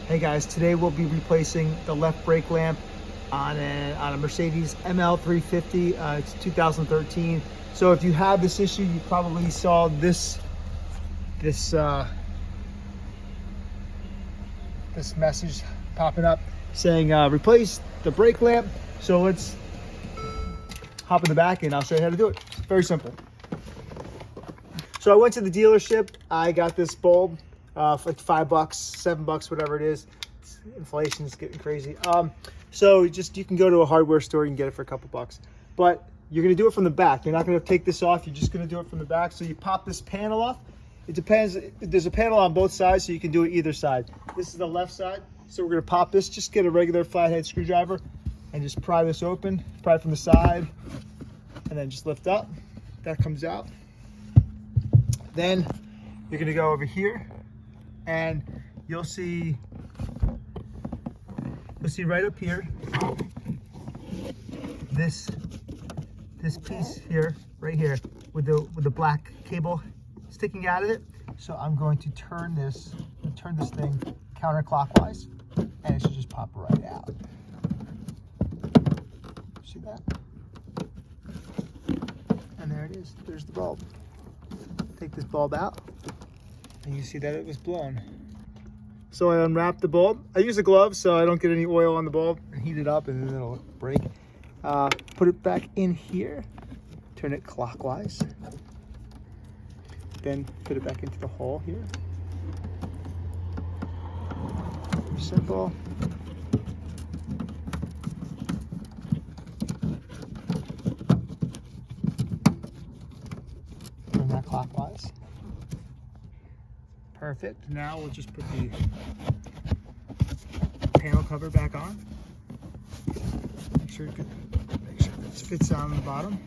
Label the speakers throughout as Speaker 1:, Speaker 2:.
Speaker 1: Hey guys, today we'll be replacing the left brake lamp on a Mercedes ML350. It's 2013. So if you have this issue, you probably saw this message popping up saying replace the brake lamp. So let's hop in the back and I'll show you how to do it. It's very simple. So I went to the dealership. I got this bulb for like $5, $7, whatever it is. Inflation is getting crazy. So you can go to a hardware store, you can get it for a couple bucks. But you're gonna do it from the back. You're not gonna take this off, you're just gonna do it from the back. So you pop this panel off. It depends, there's a panel on both sides, so you can do it either side. This is the left side, so we're gonna pop this, just get a regular flathead screwdriver and just pry this open, pry it from the side, and then just lift up. That comes out. Then you're gonna go over here and you'll see right up here, this piece here, right here, with the black cable sticking out of it. So I'm going to turn this thing counterclockwise, and it should just pop right out. See that? And there it is. There's the bulb. Take this bulb out, and you see that it was blown. So I unwrap the bulb. I use a glove so I don't get any oil on the bulb, and heat it up and then it'll break. Put it back in here, turn it clockwise, then put it back into the hole here. Very simple. Turn that clockwise. Perfect. Now we'll just put the panel cover back on. Make sure it fits on the bottom.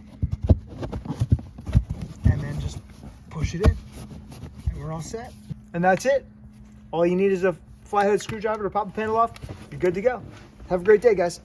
Speaker 1: And then just push it in. And we're all set. And that's it. All you need is a flathead screwdriver to pop the panel off. You're good to go. Have a great day, guys.